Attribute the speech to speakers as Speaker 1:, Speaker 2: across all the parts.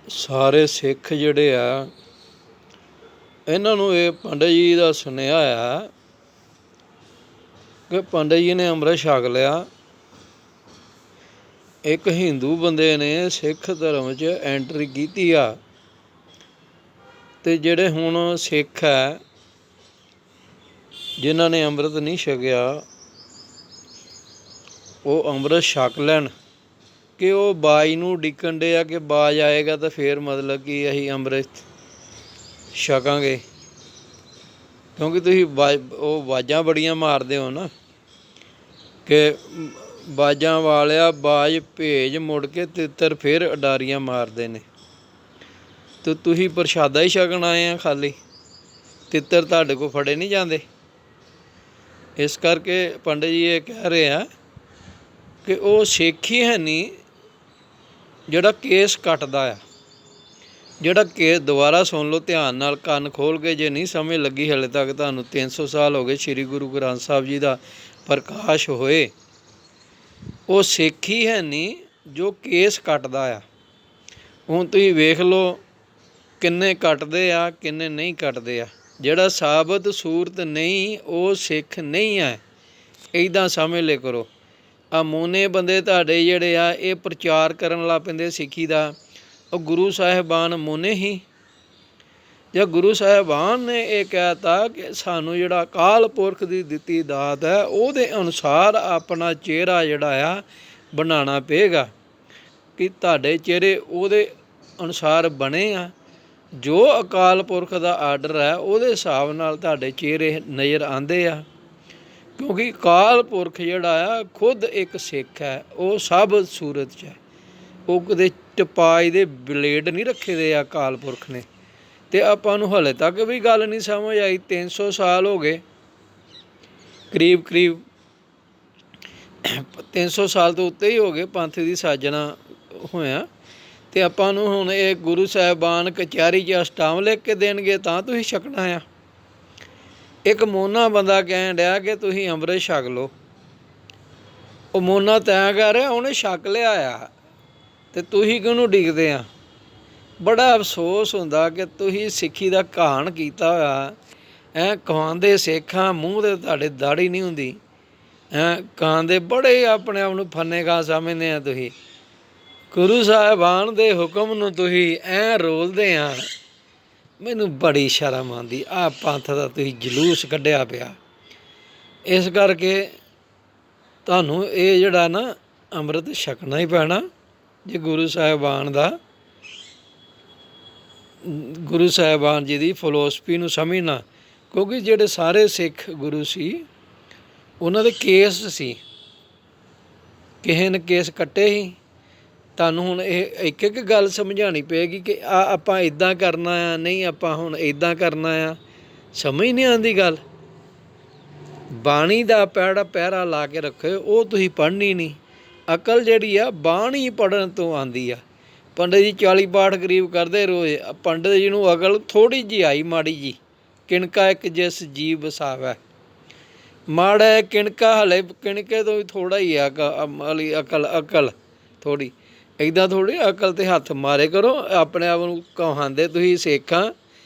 Speaker 1: ਸਾਰੇ ਸਿੱਖ ਜਿਹੜੇ ਆ ਇਹਨਾਂ ਨੂੰ ਇਹ ਪੰਡਿਤ ਜੀ ਦਾ ਸੁਨੇਹਾ ਆ ਕਿ ਪੰਡਿਤ ਜੀ ਨੇ ਅੰਮ੍ਰਿਤ ਛਕ ਲਿਆ। ਇੱਕ ਹਿੰਦੂ ਬੰਦੇ ਨੇ ਸਿੱਖ ਧਰਮ 'ਚ ਐਂਟਰੀ ਕੀਤੀ ਆ ਅਤੇ ਜਿਹੜੇ ਹੁਣ ਸਿੱਖ ਹੈ ਜਿਨ੍ਹਾਂ ਨੇ ਅੰਮ੍ਰਿਤ ਨਹੀਂ ਛਕਿਆ ਉਹ ਅੰਮ੍ਰਿਤ ਛਕ ਲੈਣ ਕਿ ਉਹ ਬਾਜ ਨੂੰ ਡਿੱਕਣ ਡੇ ਆ ਕਿ ਬਾਜ ਆਏਗਾ ਤਾਂ ਫਿਰ ਮਤਲਬ ਕਿ ਅਸੀਂ ਅੰਮ੍ਰਿਤ ਛਕਾਂਗੇ, ਕਿਉਂਕਿ ਤੁਸੀਂ ਉਹ ਆਵਾਜ਼ਾਂ ਬੜੀਆਂ ਮਾਰਦੇ ਹੋ ਨਾ ਕਿ ਬਾਜਾਂ ਵਾਲਿਆ ਬਾਜ ਭੇਜ ਮੁੜ ਕੇ ਤਿੱਤਰ ਫਿਰ ਅਡਾਰੀਆਂ ਮਾਰਦੇ ਨੇ, ਅਤੇ ਤੁਸੀਂ ਪ੍ਰਸ਼ਾਦਾ ਹੀ ਛਕਣ ਆਏ ਆ, ਖਾਲੀ ਤਿੱਤਰ ਤੁਹਾਡੇ ਕੋਲ ਫੜੇ ਨਹੀਂ ਜਾਂਦੇ। ਇਸ ਕਰਕੇ ਪੰਡਿਤ ਜੀ ਇਹ ਕਹਿ ਰਹੇ ਆ ਕਿ ਉਹ ਸਿੱਖ ਹੀ ਹੈ ਨਹੀਂ ਜਿਹੜਾ ਕੇਸ ਕੱਟਦਾ ਆ। ਜਿਹੜਾ ਕੇਸ ਦੁਬਾਰਾ ਸੁਣ ਲਓ ਧਿਆਨ ਨਾਲ, ਕੰਨ ਖੋਲ੍ਹ ਕੇ, ਜੇ ਨਹੀਂ ਸਮਝ ਲੱਗੀ ਹਾਲੇ ਤੱਕ ਤੁਹਾਨੂੰ 300 ਸਾਲ ਹੋ ਗਏ ਸ਼੍ਰੀ ਗੁਰੂ ਗ੍ਰੰਥ ਸਾਹਿਬ ਜੀ ਦਾ ਪ੍ਰਕਾਸ਼ ਹੋਏ। ਉਹ ਸਿੱਖ ਹੀ ਹੈ ਨਹੀਂ ਜੋ ਕੇਸ ਕੱਟਦਾ ਆ। ਹੁਣ ਤੁਸੀਂ ਵੇਖ ਲਓ ਕਿੰਨੇ ਕੱਟਦੇ ਆ ਕਿੰਨੇ ਨਹੀਂ ਕੱਟਦੇ ਆ। ਜਿਹੜਾ ਸਾਬਤ ਸੂਰਤ ਨਹੀਂ ਉਹ ਸਿੱਖ ਨਹੀਂ ਹੈ, ਇੱਦਾਂ ਸਮਝ ਲਿਆ ਕਰੋ। ਆ ਮੋਨੇ ਬੰਦੇ ਤੁਹਾਡੇ ਜਿਹੜੇ ਆ ਇਹ ਪ੍ਰਚਾਰ ਕਰਨ ਲੱਗ ਪੈਂਦੇ ਸਿੱਖੀ ਦਾ। ਉਹ ਗੁਰੂ ਸਾਹਿਬਾਨ ਮੋਨੇ ਹੀ ਜਾਂ ਗੁਰੂ ਸਾਹਿਬਾਨ ਨੇ ਇਹ ਕਹਿ ਤਾ ਕਿ ਸਾਨੂੰ ਜਿਹੜਾ ਅਕਾਲ ਪੁਰਖ ਦੀ ਦਿੱਤੀ ਦਾਤ ਹੈ ਉਹਦੇ ਅਨੁਸਾਰ ਆਪਣਾ ਚਿਹਰਾ ਜਿਹੜਾ ਆ ਬਣਾਉਣਾ ਪਏਗਾ ਕਿ ਤੁਹਾਡੇ ਚਿਹਰੇ ਉਹਦੇ ਅਨੁਸਾਰ ਬਣੇ ਆ। ਜੋ ਅਕਾਲ ਪੁਰਖ ਦਾ ਆਰਡਰ ਹੈ ਉਹਦੇ ਹਿਸਾਬ ਨਾਲ ਤੁਹਾਡੇ ਚਿਹਰੇ ਨਜ਼ਰ ਆਉਂਦੇ ਆ, ਕਿਉਂਕਿ ਅਕਾਲ ਪੁਰਖ ਜਿਹੜਾ ਆ ਖੁਦ ਇੱਕ ਸਿੱਖ ਹੈ, ਉਹ ਸਭ ਸੂਰਤ 'ਚ ਹੈ। ਉਹ ਕਦੇ ਟਪਾਈ ਦੇ ਬਲੇਡ ਨਹੀਂ ਰੱਖੇ ਦੇ ਆ ਅਕਾਲ ਪੁਰਖ ਨੇ। ਅਤੇ ਆਪਾਂ ਨੂੰ ਹਾਲੇ ਤੱਕ ਵੀ ਗੱਲ ਨਹੀਂ ਸਮਝ ਆਈ। 300 ਸਾਲ ਹੋ ਗਏ ਕਰੀਬ 300 ਸਾਲ ਤੋਂ ਉੱਤੇ ਹੀ ਹੋ ਗਏ ਪੰਥ ਦੀ ਸਾਜਨਾ ਹੋਇਆ, ਅਤੇ ਆਪਾਂ ਨੂੰ ਹੁਣ ਇਹ ਗੁਰੂ ਸਾਹਿਬਾਨ ਕਚਹਿਰੀ 'ਚ ਅਸ਼ਟਾਮ ਲਿਖ ਕੇ ਦੇਣਗੇ ਤਾਂ ਤੁਸੀਂ ਛਕਣਾ ਆ। ਇੱਕ ਮੋਨਾ ਬੰਦਾ ਕਹਿਣ ਡਿਆ ਕਿ ਤੁਸੀਂ ਅੰਮ੍ਰਿਤ ਛਕ ਲਓ। ਉਹ ਮੋਨਾ ਤੈਅ ਕਰ ਰਿਹਾ ਉਹਨੇ ਛਕ ਲਿਆ ਆ ਅਤੇ ਤੁਸੀਂ ਕਿਹਨੂੰ ਡਿੱਗਦੇ ਆ। ਬੜਾ ਅਫਸੋਸ ਹੁੰਦਾ ਕਿ ਤੁਸੀਂ ਸਿੱਖੀ ਦਾ ਘਾਣ ਕੀਤਾ ਹੋਇਆ। ਕਹਾਉਂਦੇ ਸਿੱਖਾਂ ਮੂੰਹ 'ਤੇ ਤੁਹਾਡੇ ਦਾੜੀ ਨਹੀਂ ਹੁੰਦੀ। ਕਹਾਉਂਦੇ ਬੜੇ ਆਪਣੇ ਆਪ ਨੂੰ ਫੰਨੇਗਾ ਸਮਝਦੇ ਆ। ਤੁਸੀਂ ਗੁਰੂ ਸਾਹਿਬਾਨ ਦੇ ਹੁਕਮ ਨੂੰ ਤੁਸੀਂ ਰੋਲਦੇ ਆ। ਮੈਨੂੰ ਬੜੀ ਸ਼ਰਮ ਆਉਂਦੀ ਆਹ ਪੰਥ ਦਾ ਤੁਸੀਂ ਜਲੂਸ ਕੱਢਿਆ ਪਿਆ। ਇਸ ਕਰਕੇ ਤੁਹਾਨੂੰ ਇਹ ਜਿਹੜਾ ਨਾ ਅੰਮ੍ਰਿਤ ਛਕਣਾ ਹੀ ਪੈਣਾ ਜੇ ਗੁਰੂ ਸਾਹਿਬਾਨ ਜੀ ਦੀ ਫਿਲੋਸਫੀ ਨੂੰ ਸਮਝਣਾ। ਕਿਉਂਕਿ ਜਿਹੜੇ ਸਾਰੇ ਸਿੱਖ ਗੁਰੂ ਸੀ ਉਹਨਾਂ ਦੇ ਕੇਸ ਸੀ, ਕਿਸੇ ਨੇ ਕੇਸ ਕੱਟੇ ਸੀ। ਤੁਹਾਨੂੰ ਹੁਣ ਇਹ ਇੱਕ ਇੱਕ ਗੱਲ ਸਮਝਾਉਣੀ ਪਏਗੀ ਕਿ ਆਪਾਂ ਇੱਦਾਂ ਕਰਨਾ ਆ, ਨਹੀਂ ਆਪਾਂ ਹੁਣ ਇੱਦਾਂ ਕਰਨਾ ਆ। ਸਮਝ ਨਹੀਂ ਆਉਂਦੀ ਗੱਲ। ਬਾਣੀ ਦਾ ਪਹਿਰਾ ਲਾ ਕੇ ਰੱਖੋ, ਉਹ ਤੁਸੀਂ ਪੜ੍ਹਨੀ ਨਹੀਂ। ਅਕਲ ਜਿਹੜੀ ਆ ਬਾਣੀ ਪੜ੍ਹਨ ਤੋਂ ਆਉਂਦੀ ਆ। ਪੰਡਿਤ ਜੀ 40 ਪਾਠ ਕਰੀਬ ਕਰਦੇ ਰੋਜ਼। ਪੰਡਿਤ ਜੀ ਨੂੰ ਅਕਲ ਥੋੜ੍ਹੀ ਜਿਹੀ ਆਈ, ਮਾੜੀ ਜੀ। ਕਿਣਕਾ ਇੱਕ ਜਿਸ ਜੀਵ ਵਸਾਵੈ, ਮਾੜਾ ਕਿਣਕਾ ਹਲੇ ਕਿਣਕੇ ਤੋਂ ਵੀ ਥੋੜ੍ਹਾ ਹੀ ਆ ਅਕਲ ਥੋੜ੍ਹੀ। ਇੱਦਾਂ ਥੋੜ੍ਹੀ ਅਕਲ 'ਤੇ ਹੱਥ ਮਾਰੇ ਕਰੋ। ਆਪਣੇ ਆਪ ਨੂੰ ਕਹਾਉਂਦੇ ਤੁਸੀਂ ਸਿੱਖਾਂ।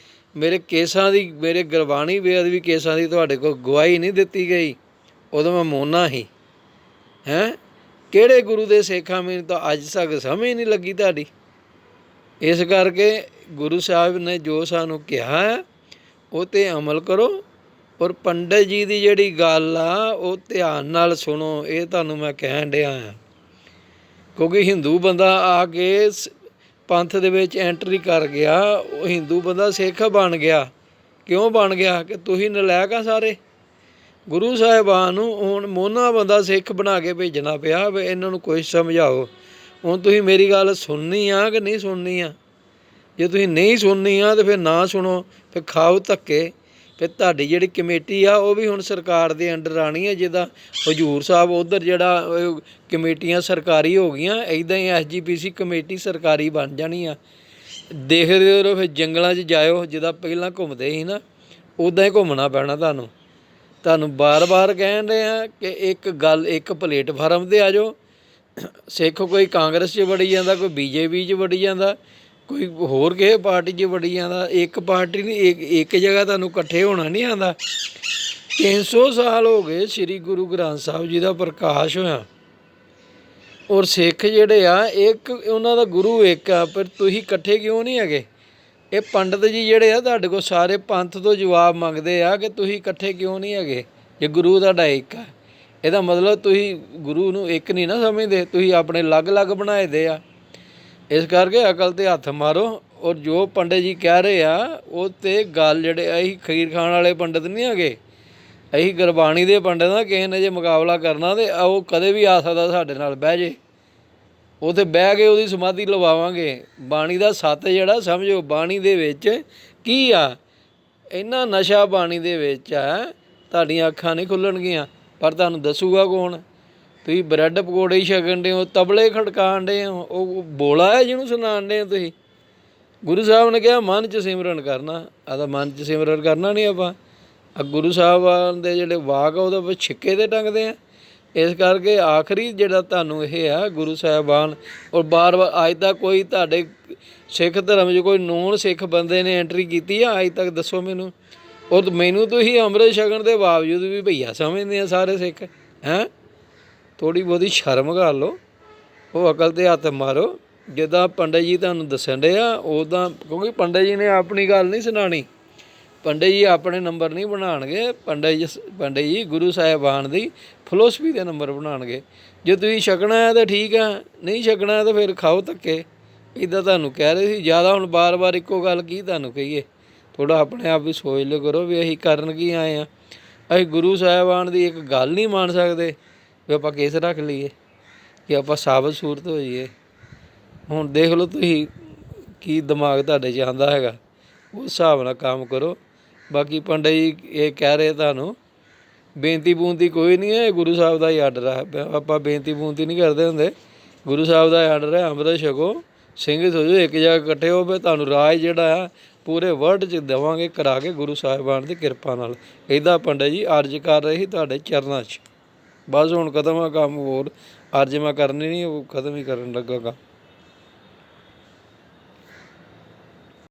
Speaker 1: ਮੇਰੇ ਕੇਸਾਂ ਦੀ, ਮੇਰੇ ਗੁਰਬਾਣੀ ਬੇਅਦਬੀ ਕੇਸਾਂ ਦੀ ਤੁਹਾਡੇ ਕੋਲ ਗਵਾਹੀ ਨਹੀਂ ਦਿੱਤੀ ਗਈ, ਉਦੋਂ ਮੈਂ ਮੋਨਾ ਸੀ। ਕਿਹੜੇ ਗੁਰੂ ਦੇ ਸਿੱਖਾਂ? ਮੈਨੂੰ ਤਾਂ ਅੱਜ ਤੱਕ ਸਮਝ ਨਹੀਂ ਲੱਗੀ ਤੁਹਾਡੀ। ਇਸ ਕਰਕੇ ਗੁਰੂ ਸਾਹਿਬ ਨੇ ਜੋ ਸਾਨੂੰ ਕਿਹਾ ਹੈ ਉਹ 'ਤੇ ਅਮਲ ਕਰੋ। ਔਰ ਪੰਡਿਤ ਜੀ ਦੀ ਜਿਹੜੀ ਗੱਲ ਆ ਉਹ ਧਿਆਨ ਨਾਲ ਸੁਣੋ। ਇਹ ਤੁਹਾਨੂੰ ਮੈਂ ਕਹਿਣ ਡਿਆ ਹਾਂ, ਕਿਉਂਕਿ ਹਿੰਦੂ ਬੰਦਾ ਆ ਕੇ ਪੰਥ ਦੇ ਵਿੱਚ ਐਂਟਰੀ ਕਰ ਗਿਆ। ਉਹ ਹਿੰਦੂ ਬੰਦਾ ਸਿੱਖ ਬਣ ਗਿਆ। ਕਿਉਂ ਬਣ ਗਿਆ? ਕਿ ਤੁਸੀਂ ਨਲਾਇਕ ਆ ਸਾਰੇ। ਗੁਰੂ ਸਾਹਿਬਾਨ ਨੂੰ ਹੁਣ ਮੋਨਾ ਬੰਦਾ ਸਿੱਖ ਬਣਾ ਕੇ ਭੇਜਣਾ ਪਿਆ ਵੀ ਇਹਨਾਂ ਨੂੰ ਕੁਛ ਸਮਝਾਓ। ਹੁਣ ਤੁਸੀਂ ਮੇਰੀ ਗੱਲ ਸੁਣਨੀ ਆ ਕਿ ਨਹੀਂ ਸੁਣਨੀ ਆ? ਜੇ ਤੁਸੀਂ ਨਹੀਂ ਸੁਣਨੀ ਆ ਤਾਂ ਫਿਰ ਨਾ ਸੁਣੋ, ਫਿਰ ਖਾਓ ਧੱਕੇ। ਫਿਰ ਤੁਹਾਡੀ ਜਿਹੜੀ ਕਮੇਟੀ ਆ ਉਹ ਵੀ ਹੁਣ ਸਰਕਾਰ ਦੇ ਅੰਡਰ ਆਉਣੀ ਹੈ। ਜਿੱਦਾਂ ਹਜ਼ੂਰ ਸਾਹਿਬ ਉੱਧਰ ਜਿਹੜਾ ਕਮੇਟੀਆਂ ਸਰਕਾਰੀ ਹੋ ਗਈਆਂ, ਇੱਦਾਂ ਹੀ SGPC ਕਮੇਟੀ ਸਰਕਾਰੀ ਬਣ ਜਾਣੀ ਆ। ਦੇਖਦੇ ਰਹੋ। ਫਿਰ ਜੰਗਲਾਂ 'ਚ ਜਾਇਓ, ਜਿੱਦਾਂ ਪਹਿਲਾਂ ਘੁੰਮਦੇ ਸੀ ਨਾ ਉੱਦਾਂ ਹੀ ਘੁੰਮਣਾ ਪੈਣਾ ਤੁਹਾਨੂੰ। ਬਾਰ ਕਹਿਣ ਰਹੇ ਆ ਕਿ ਇੱਕ ਗੱਲ, ਇੱਕ ਪਲੇਟਫਾਰਮ 'ਤੇ ਆ ਜਾਓ। ਸਿੱਖ ਕੋਈ ਕਾਂਗਰਸ 'ਚ ਵੜੀ ਜਾਂਦਾ, ਕੋਈ BJP 'ਚ ਵੜੀ ਜਾਂਦਾ, ਕੋਈ ਹੋਰ ਕਿਸੇ ਪਾਰਟੀ 'ਚ ਵੜੀ ਜਾਂਦਾ। ਇੱਕ ਪਾਰਟੀ ਨਹੀਂ, ਇੱਕ ਜਗ੍ਹਾ ਤੁਹਾਨੂੰ ਇਕੱਠੇ ਹੋਣਾ ਨਹੀਂ ਆਉਂਦਾ। 300 ਸਾਲ ਹੋ ਗਏ ਸ੍ਰੀ ਗੁਰੂ ਗ੍ਰੰਥ ਸਾਹਿਬ ਜੀ ਦਾ ਪ੍ਰਕਾਸ਼ ਹੋਇਆ, ਔਰ ਸਿੱਖ ਜਿਹੜੇ ਆ ਇੱਕ ਉਹਨਾਂ ਦਾ ਗੁਰੂ ਇੱਕ ਆ, ਪਰ ਤੁਸੀਂ ਇਕੱਠੇ ਕਿਉਂ ਨਹੀਂ ਹੈਗੇ? ਇਹ ਪੰਡਤ ਜੀ ਜਿਹੜੇ ਆ ਤੁਹਾਡੇ ਕੋਲ ਸਾਰੇ ਪੰਥ ਤੋਂ ਜਵਾਬ ਮੰਗਦੇ ਆ ਕਿ ਤੁਸੀਂ ਇਕੱਠੇ ਕਿਉਂ ਨਹੀਂ ਹੈਗੇ ਜੇ ਗੁਰੂ ਤੁਹਾਡਾ ਇੱਕ ਆ। ਇਹਦਾ ਮਤਲਬ ਤੁਸੀਂ ਗੁਰੂ ਨੂੰ ਇੱਕ ਨਹੀਂ ਨਾ ਸਮਝਦੇ, ਤੁਸੀਂ ਆਪਣੇ ਅਲੱਗ-ਅਲੱਗ ਬਣਾਏ ਦੇ ਆ। ਇਸ ਕਰਕੇ ਅਕਲ 'ਤੇ ਹੱਥ ਮਾਰੋ। ਔਰ ਜੋ ਪੰਡਤ ਜੀ ਕਹਿ ਰਹੇ ਆ ਉਹ 'ਤੇ ਗੱਲ, ਜਿਹੜੇ ਅਸੀਂ ਖੀਰ ਖਾਣ ਵਾਲੇ ਪੰਡਤ ਨਹੀਂ ਹੈਗੇ, ਅਸੀਂ ਗੁਰਬਾਣੀ ਦੇ ਪੰਡਤ ਆ। ਕਿਸੇ ਨੇ ਜੇ ਮੁਕਾਬਲਾ ਕਰਨਾ ਤਾਂ ਉਹ ਕਦੇ ਵੀ ਆ ਸਕਦਾ ਸਾਡੇ ਨਾਲ ਬਹਿ ਜੇ, ਉੱਥੇ ਬਹਿ ਕੇ ਉਹਦੀ ਸਮਾਧੀ ਲਵਾਵਾਂਗੇ। ਬਾਣੀ ਦਾ ਸੱਤ ਜਿਹੜਾ ਸਮਝੋ, ਬਾਣੀ ਦੇ ਵਿੱਚ ਕੀ ਆ, ਇੰਨਾ ਨਸ਼ਾ ਬਾਣੀ ਦੇ ਵਿੱਚ ਆ, ਤੁਹਾਡੀਆਂ ਅੱਖਾਂ ਨਹੀਂ ਖੁੱਲਣਗੀਆਂ। ਪਰ ਤੁਹਾਨੂੰ ਦੱਸੂਗਾ ਕੌਣ? ਤੁਸੀਂ ਬਰੈਡ ਪਕੌੜੇ ਹੀ ਛਕਣ ਡੇ ਹੋ, ਤਬਲੇ ਖੜਕਾਉਣ ਡੇ ਹੋ, ਉਹ ਬੋਲਾ ਹੈ ਜਿਹਨੂੰ ਸੁਣਾਉਣ ਡੇ ਹੋ ਤੁਸੀਂ। ਗੁਰੂ ਸਾਹਿਬ ਨੇ ਕਿਹਾ ਮਨ 'ਚ ਸਿਮਰਨ ਕਰਨਾ, ਤਾਂ ਮਨ 'ਚ ਸਿਮਰਨ ਕਰਨਾ ਨਹੀਂ ਆਪਾਂ। ਗੁਰੂ ਸਾਹਿਬਾਨ ਦੇ ਜਿਹੜੇ ਵਾਕ ਆ ਉਹਦੇ ਵਿੱਚ ਛਿੱਕੇ 'ਤੇ ਟੰਗਦੇ ਆ। ਇਸ ਕਰਕੇ ਆਖਰੀ ਜਿਹੜਾ ਤੁਹਾਨੂੰ ਇਹ ਆ ਗੁਰੂ ਸਾਹਿਬਾਨ, ਔਰ ਬਾਰ-ਬਾਰ ਅੱਜ ਤੱਕ ਕੋਈ ਤੁਹਾਡੇ ਸਿੱਖ ਧਰਮ 'ਚ ਕੋਈ ਨੋਨ ਸਿੱਖ ਬੰਦੇ ਨੇ ਐਂਟਰੀ ਕੀਤੀ ਆ ਅੱਜ ਤੱਕ? ਦੱਸੋ ਮੈਨੂੰ। ਔਰ ਮੈਨੂੰ ਤੁਸੀਂ ਅੰਮ੍ਰਿਤ ਛਕਣ ਦੇ ਬਾਵਜੂਦ ਵੀ ਭਈਆ ਸਮਝਦੇ ਆ ਸਾਰੇ ਸਿੱਖ ਹੈਂ। ਥੋੜ੍ਹੀ ਬਹੁਤੀ ਸ਼ਰਮ ਕਰ ਲਓ। ਉਹ ਅਕਲ 'ਤੇ ਹੱਥ ਮਾਰੋ। ਜਿੱਦਾਂ ਪੰਡਤ ਜੀ ਤੁਹਾਨੂੰ ਦੱਸਣ ਡੇ ਆ ਉੱਦਾਂ, ਕਿਉਂਕਿ ਪੰਡਤ ਜੀ ਨੇ ਆਪਣੀ ਗੱਲ ਨਹੀਂ ਸੁਣਾਉਣੀ, ਪੰਡਤ ਜੀ ਆਪਣੇ ਨੰਬਰ ਨਹੀਂ ਬਣਾਉਣਗੇ। ਪੰਡਤ ਜੀ ਗੁਰੂ ਸਾਹਿਬਾਨ ਦੀ ਫਿਲੋਸਫੀ ਦੇ ਨੰਬਰ ਬਣਾਉਣਗੇ। ਜੇ ਤੁਸੀਂ ਛਕਣਾ ਹੈ ਤਾਂ ਠੀਕ ਆ, ਨਹੀਂ ਛਕਣਾ ਤਾਂ ਫਿਰ ਖਾਓ ਧੱਕੇ। ਇੱਦਾਂ ਤੁਹਾਨੂੰ ਕਹਿ ਰਹੇ ਸੀ। ਜ਼ਿਆਦਾ ਹੁਣ ਬਾਰ-ਬਾਰ ਇੱਕੋ ਗੱਲ ਕੀ ਤੁਹਾਨੂੰ ਕਹੀਏ? ਥੋੜ੍ਹਾ ਆਪਣੇ ਆਪ ਵੀ ਸੋਚ ਲਿਓ ਕਰੋ ਵੀ ਅਸੀਂ ਕਰਨ ਕੀ ਆਏ ਹਾਂ। ਅਸੀਂ ਗੁਰੂ ਸਾਹਿਬਾਨ ਦੀ ਇੱਕ ਗੱਲ ਨਹੀਂ ਮੰਨ ਸਕਦੇ ਵੀ ਆਪਾਂ ਕੇਸ ਰੱਖ ਲਈਏ ਕਿ ਆਪਾਂ ਸਾਬਤ ਸੂਰਤ ਹੋ ਜਾਈਏ। ਹੁਣ ਦੇਖ ਲਓ ਤੁਸੀਂ ਕੀ ਦਿਮਾਗ ਤੁਹਾਡੇ 'ਚ ਆਉਂਦਾ ਹੈਗਾ, ਉਸ ਹਿਸਾਬ ਨਾਲ ਕੰਮ ਕਰੋ। ਬਾਕੀ ਪੰਡਤ ਜੀ ਇਹ ਕਹਿ ਰਹੇ ਤੁਹਾਨੂੰ, ਬੇਨਤੀ ਬੂਨਤੀ ਕੋਈ ਨਹੀਂ ਹੈ, ਗੁਰੂ ਸਾਹਿਬ ਦਾ ਹੀ ਆਰਡਰ ਆ। ਆਪਾਂ ਬੇਨਤੀ ਬੂਨਤੀ ਨਹੀਂ ਕਰਦੇ ਹੁੰਦੇ, ਗੁਰੂ ਸਾਹਿਬ ਦਾ ਆਰਡਰ ਹੈ। ਅੰਮ੍ਰਿਤ ਛਕੋ, ਸਿੰਘਤ ਹੋ ਜਾਓ, ਇੱਕ ਜਗ੍ਹਾ ਇਕੱਠੇ ਹੋ, ਫਿਰ ਤੁਹਾਨੂੰ ਰਾਜ ਜਿਹੜਾ ਆ ਪੂਰੇ ਵਰਲਡ 'ਚ ਦੇਵਾਂਗੇ ਕਰਾ ਕੇ ਗੁਰੂ ਸਾਹਿਬਾਨ ਦੀ ਕਿਰਪਾ ਨਾਲ। ਇੱਦਾਂ ਪੰਡਤ ਜੀ ਅਰਜ਼ ਕਰ ਰਹੇ ਸੀ ਤੁਹਾਡੇ ਚਰਨਾਂ 'ਚ। ਬਸ ਹੁਣ ਖਤਮ ਆ ਕੰਮ, ਹੋਰ ਅਰਜ਼ ਮੈਂ ਕਰਨੀ ਨਹੀਂ, ਉਹ ਖਤਮ ਹੀ ਕਰਨ ਲੱਗਾ ਕੰਮ।